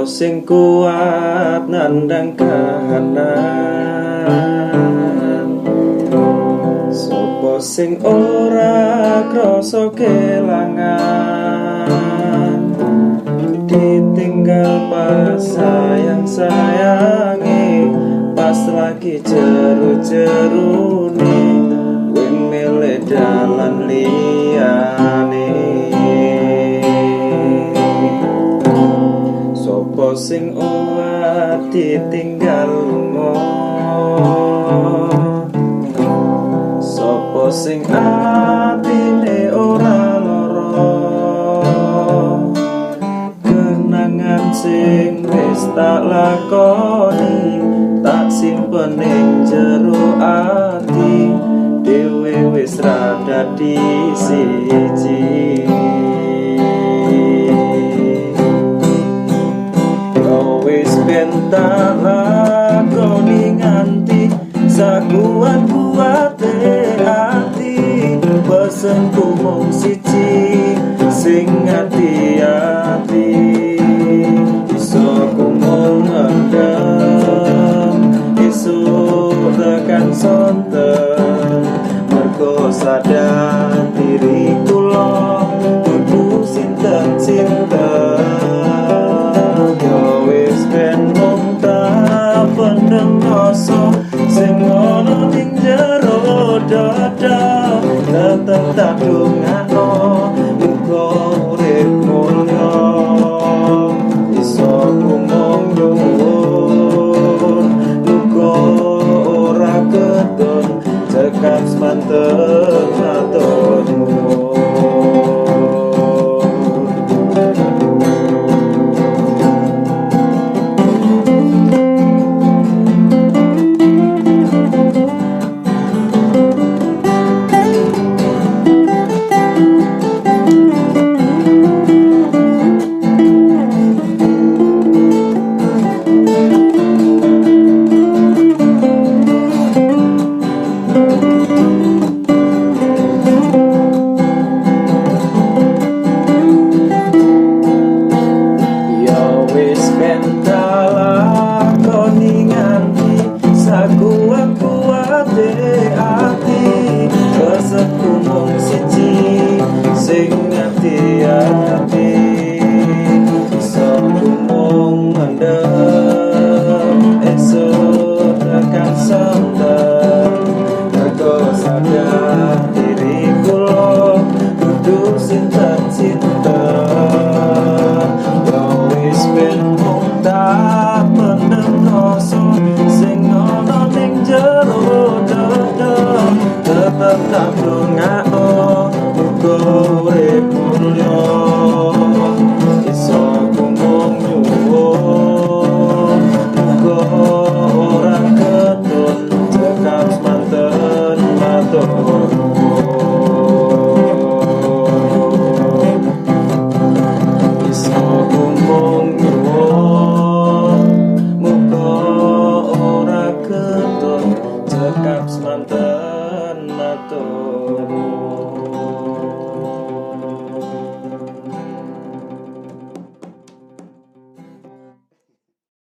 sing kuat nandang kahanan, sapa sing ora krasa kelangan, ditinggal pas sayang-sayangi, pas lagi jeru-jerune wing milih dalan liyane. Sopo sing ora ditinggal lunga, sopo sing atine ora lara, kenangan sing wis tak lakoni tak simpen ing jero ati, dhewe wis ra dadi siji. Wis ben tak lakoni nganti sakuat-kuate ati, pesenku mung siji sing ati-ati, iso ku mung ngendem esuk tekan sonten, mergo sadar diri kula kudu sinten-sinten. Pendem rasa sing ana ning jero dada, tetep tak dongakno muga urip mulya, iso mung nyuwun muga ora ketun cekap semanten matur nuwun. Sakuat-kuate ati, pesenku mung siji sing ati-ati, iso mung mendem esuk tekan sonten, mergo sadar diri kula kudu sinten-sinten. Wis ben mung tak pendem rasa sing ana ning jero dada, tetep tak dongakno muga urip mulya, iso mung nyuwun muga ora ketun cekap semanten matur nuwun, iso mung nyuwun muga ora ketun cekap semanten matur nuwun.